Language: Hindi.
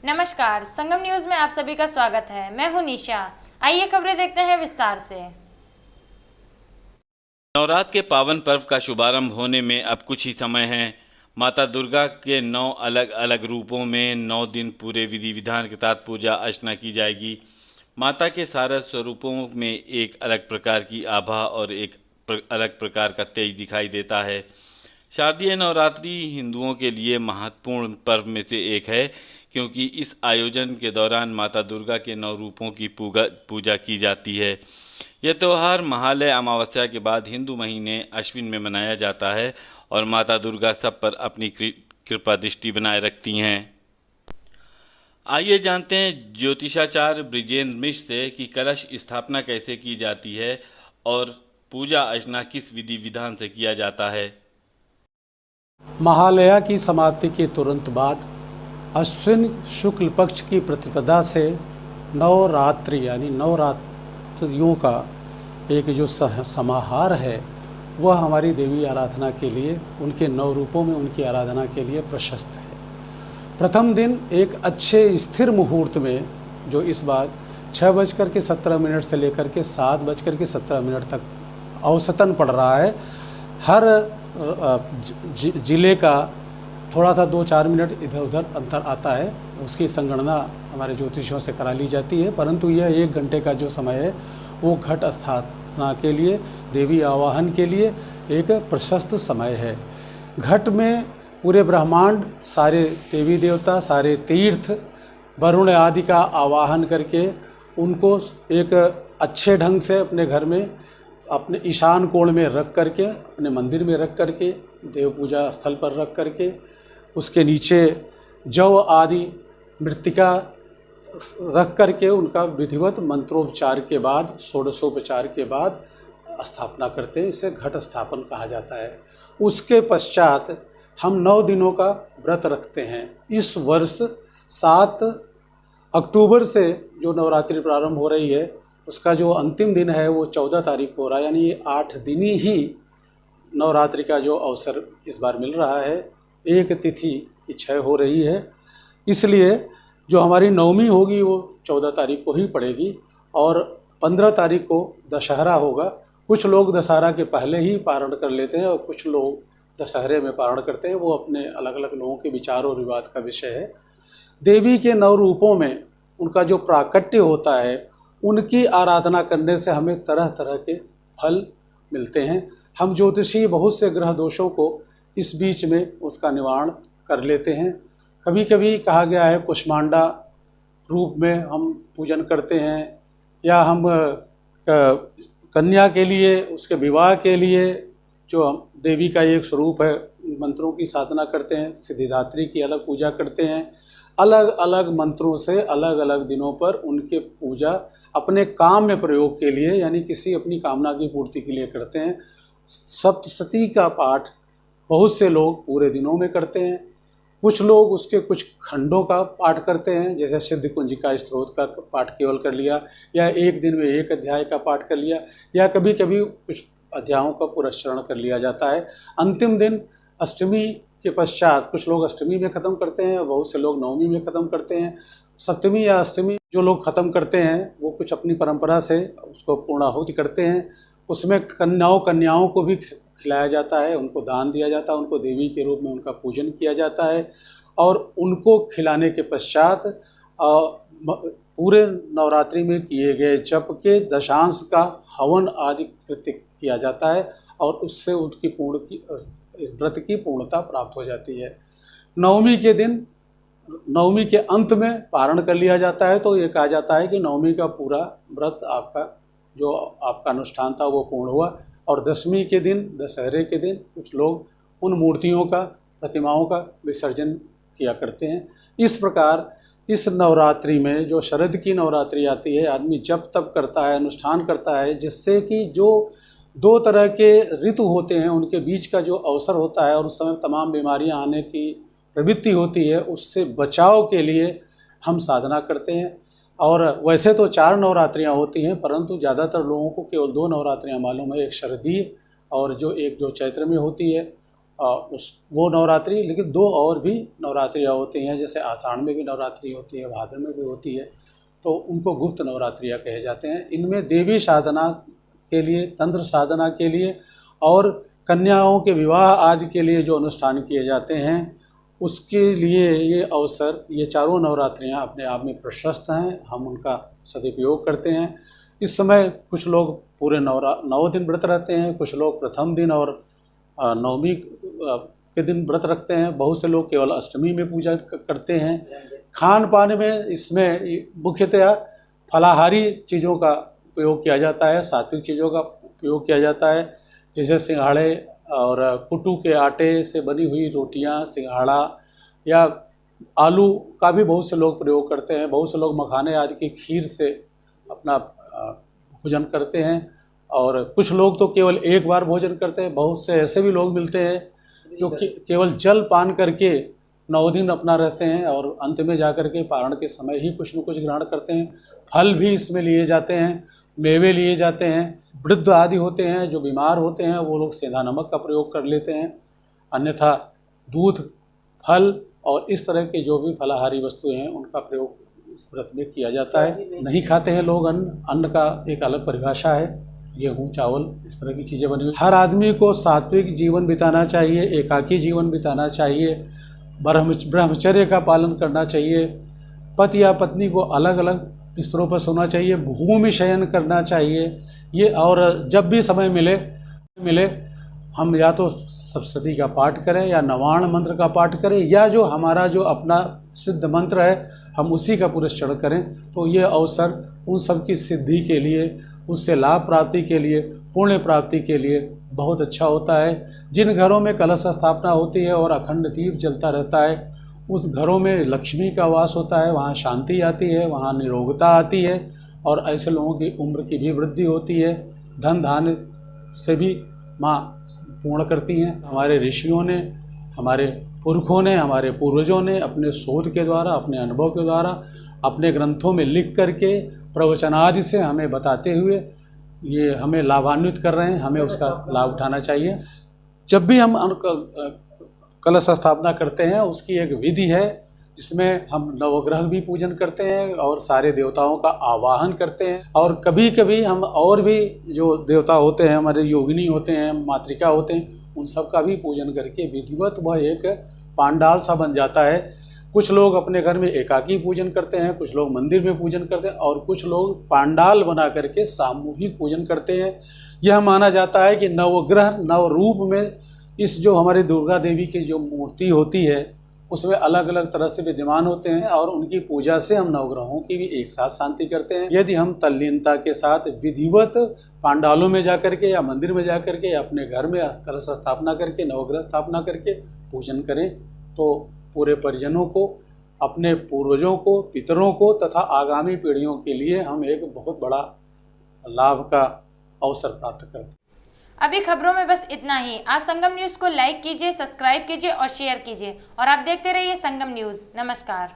नमस्कार, संगम न्यूज में आप सभी का स्वागत है। मैं हूं निशा। आइए खबरें देखते हैं विस्तार से। नवरात्र के पावन पर्व का शुभारंभ होने में अब कुछ ही समय है। माता दुर्गा के 9 अलग अलग रूपों में 9 दिन पूरे विधि विधान के साथ पूजा अर्चना की जाएगी। माता के सारे स्वरूपों में एक अलग प्रकार की आभा और एक अलग प्रकार का तेज दिखाई देता है। शारदीय नवरात्रि हिंदुओं के लिए महत्वपूर्ण पर्व में से एक है, क्योंकि इस आयोजन के दौरान माता दुर्गा के 9 रूपों की पूजा की जाती है। यह त्यौहार महालय अमावस्या के बाद हिंदू महीने अश्विन में मनाया जाता है और माता दुर्गा सब पर अपनी कृपा दृष्टि बनाए रखती हैं। आइए जानते हैं ज्योतिषाचार्य बृजेंद्र मिश्र से कि कलश स्थापना कैसे की जाती है और पूजा अर्चना किस विधि विधान से किया जाता है। महालया की समाप्ति के तुरंत बाद अश्विन शुक्ल पक्ष की प्रतिपदा से नवरात्रि यानी नवरात्रियों का एक जो समाहार है वह हमारी देवी आराधना के लिए, उनके 9 रूपों में उनकी आराधना के लिए प्रशस्त है। प्रथम दिन एक अच्छे स्थिर मुहूर्त में, जो इस बार 6:17 से लेकर के 7:17 तक औसतन पड़ रहा है, हर जिले का थोड़ा सा 2-4 मिनट इधर उधर अंतर आता है, उसकी संगणना हमारे ज्योतिषियों से करा ली जाती है। परंतु यह 1 घंटे का जो समय है वो घट स्थापना के लिए, देवी आवाहन के लिए एक प्रशस्त समय है। घट में पूरे ब्रह्मांड, सारे देवी देवता, सारे तीर्थ, वरुण आदि का आवाहन करके उनको एक अच्छे ढंग से अपने घर में, अपने ईशान कोण में रख करके, अपने मंदिर में रख करके, देव पूजा स्थल पर रख करके, उसके नीचे जौ आदि मृत्तिका रख करके उनका विधिवत मंत्रोपचार के बाद, षोडशोपचार के बाद स्थापना करते हैं। इसे घट स्थापन कहा जाता है। उसके पश्चात हम 9 दिनों का व्रत रखते हैं। इस वर्ष 7 अक्टूबर से जो नवरात्रि प्रारंभ हो रही है, उसका जो अंतिम दिन है वो 14 तारीख को हो रहा है, यानी ये 8 दिन ही नवरात्रि का जो अवसर इस बार मिल रहा है। एक तिथि की क्षय हो रही है, इसलिए जो हमारी नवमी होगी वो 14 तारीख को ही पड़ेगी और 15 तारीख को दशहरा होगा। कुछ लोग दशहरा के पहले ही पारण कर लेते हैं और कुछ लोग दशहरे में पारण करते हैं। वो अपने अलग अलग लोगों के विचार और विवाद का विषय है। देवी के 9 रूपों में उनका जो प्राकट्य होता है, उनकी आराधना करने से हमें तरह तरह के फल मिलते हैं। हम ज्योतिषी बहुत से ग्रह दोषों को इस बीच में उसका निवारण कर लेते हैं। कभी कभी कहा गया है कुष्मांडा रूप में हम पूजन करते हैं, या हम कन्या के लिए, उसके विवाह के लिए जो देवी का एक स्वरूप है, मंत्रों की साधना करते हैं। सिद्धिदात्री की अलग पूजा करते हैं। अलग अलग मंत्रों से अलग अलग दिनों पर उनके पूजा अपने काम में प्रयोग के लिए, यानी किसी अपनी कामना की पूर्ति के लिए करते हैं। सप्तशती का पाठ बहुत से लोग पूरे दिनों में करते हैं। कुछ लोग उसके कुछ खंडों का पाठ करते हैं, जैसे सिद्ध कुंजिका स्तोत्र का पाठ केवल कर लिया, या एक दिन में एक अध्याय का पाठ कर लिया, या कभी कभी कुछ अध्यायों का पुरस्चरण कर लिया जाता है। अंतिम दिन अष्टमी के पश्चात कुछ लोग अष्टमी में ख़त्म करते हैं और बहुत से लोग नवमी में ख़त्म करते हैं। सप्तमी या अष्टमी जो लोग ख़त्म करते हैं वो कुछ अपनी परंपरा से उसको पूर्णाहुति करते हैं। उसमें कन्याओं को भी खिलाया जाता है, उनको दान दिया जाता है, उनको देवी के रूप में उनका पूजन किया जाता है। और उनको खिलाने के पश्चात पूरे नवरात्रि में किए गए जप के दशांश का हवन आदि कृत्य किया जाता है और उससे उनकी व्रत की पूर्णता प्राप्त हो जाती है। नवमी के दिन, नवमी के अंत में पारण कर लिया जाता है, तो ये कहा जाता है कि नवमी का पूरा व्रत आपका जो आपका अनुष्ठान था वो पूर्ण हुआ। और दशमी के दिन, दशहरे के दिन, कुछ लोग उन मूर्तियों का, प्रतिमाओं का विसर्जन किया करते हैं। इस प्रकार इस नवरात्रि में, जो शरद की नवरात्रि आती है, आदमी जप तप करता है, अनुष्ठान करता है, जिससे कि जो 2 तरह के ऋतु होते हैं उनके बीच का जो अवसर होता है और उस समय तमाम बीमारियां आने की प्रवृत्ति होती है, उससे बचाव के लिए हम साधना करते हैं। और वैसे तो 4 नवरात्रियां होती हैं, परंतु ज़्यादातर लोगों को केवल 2 नवरात्रियां मालूम है, एक शरदीय और जो चैत्र में होती है। वो नवरात्रि, लेकिन 2 और भी नवरात्रियाँ होती हैं, जैसे आषाढ़ में भी नवरात्रि होती है, भाद्र में भी होती है, तो उनको गुप्त नवरात्रियाँ कहे जाते हैं। इनमें देवी साधना के लिए, तंत्र साधना के लिए और कन्याओं के विवाह आदि के लिए जो अनुष्ठान किए जाते हैं, उसके लिए ये अवसर, ये चारों नवरात्रियाँ अपने आप में प्रशस्त हैं। हम उनका सदुपयोग करते हैं। इस समय कुछ लोग पूरे 9 दिन व्रत रहते हैं, कुछ लोग प्रथम दिन और नवमी के दिन व्रत रखते हैं, बहुत से लोग केवल अष्टमी में पूजा करते हैं। खान पान में इसमें मुख्यतया फलाहारी चीज़ों का प्रयोग किया जाता है, सात्विक चीज़ों का प्रयोग किया जाता है, जैसे सिंघाड़े और कुट्टू के आटे से बनी हुई रोटियां, सिंघाड़ा या आलू का भी बहुत से लोग प्रयोग करते हैं। बहुत से लोग मखाने आदि की खीर से अपना भोजन करते हैं और कुछ लोग तो केवल एक बार भोजन करते हैं। बहुत से ऐसे भी लोग मिलते हैं जो केवल जल पान करके 9 दिन अपना रहते हैं और अंत में जाकर के पारण के समय ही कुछ न कुछ ग्रहण करते हैं। फल भी इसमें लिए जाते हैं, मेवे लिए जाते हैं। वृद्ध आदि होते हैं जो बीमार होते हैं, वो लोग सेंधा नमक का प्रयोग कर लेते हैं, अन्यथा दूध, फल और इस तरह के जो भी फलाहारी वस्तुएं हैं उनका प्रयोग इस व्रत में किया जाता है। नहीं खाते हैं लोग अन्न, अन्न का एक अलग परिभाषा है, गेहूँ, चावल, इस तरह की चीज़ें बनी हुई। हर आदमी को सात्विक जीवन बिताना चाहिए, एकाकी जीवन बिताना चाहिए, ब्रह्मचर्य का पालन करना चाहिए, पति या पत्नी को अलग अलग बिस्तरों पर सोना चाहिए, भूमि शयन करना चाहिए। ये और जब भी समय मिले हम या तो सप्तशती का पाठ करें या नवाण मंत्र का पाठ करें या जो हमारा जो अपना सिद्ध मंत्र है हम उसी का पुरस्चरण करें। तो ये अवसर उन सब की सिद्धि के लिए, उससे लाभ प्राप्ति के लिए, पुण्य प्राप्ति के लिए बहुत अच्छा होता है। जिन घरों में कलश स्थापना होती है और अखंड दीप जलता रहता है, उस घरों में लक्ष्मी का वास होता है, वहाँ शांति आती है, वहाँ निरोगता आती है और ऐसे लोगों की उम्र की भी वृद्धि होती है। धन धान्य से भी माँ पूर्ण करती हैं। हमारे ऋषियों ने, हमारे पुरखों ने, हमारे पूर्वजों ने अपने शोध के द्वारा, अपने अनुभव के द्वारा, अपने ग्रंथों में लिख करके प्रवचन आदि से हमें बताते हुए ये हमें लाभान्वित कर रहे हैं। हमें उसका लाभ उठाना चाहिए। जब भी हम कलश स्थापना करते हैं उसकी एक विधि है जिसमें हम नवग्रह भी पूजन करते हैं और सारे देवताओं का आवाहन करते हैं। और कभी कभी हम और भी जो देवता होते हैं, हमारे योगिनी होते हैं, मातृका होते हैं, उन सब का भी पूजन करके विधिवत वह एक पांडाल सा बन जाता है। कुछ लोग अपने घर में एकाकी पूजन करते हैं, कुछ लोग मंदिर में पूजन करते हैं और कुछ लोग पांडाल बना करके सामूहिक पूजन करते हैं। यह माना जाता है कि नवग्रह नवरूप में इस जो हमारी दुर्गा देवी की जो मूर्ति होती है उसमें अलग अलग तरह से विद्यमान होते हैं और उनकी पूजा से हम नवग्रहों की भी एक साथ शांति करते हैं। यदि हम तल्लीनता के साथ विधिवत पांडालों में जाकर के या मंदिर में जाकर के या अपने घर में कलश स्थापना करके, नवग्रह स्थापना करके पूजन करें तो पूरे परिजनों को, अपने पूर्वजों को, पितरों को तथा आगामी पीढ़ियों के लिए हम एक बहुत बड़ा लाभ का अवसर प्राप्त करते हैं। अभी खबरों में बस इतना ही। आप संगम न्यूज को लाइक कीजिए, सब्सक्राइब कीजिए और शेयर कीजिए और आप देखते रहिए संगम न्यूज। नमस्कार।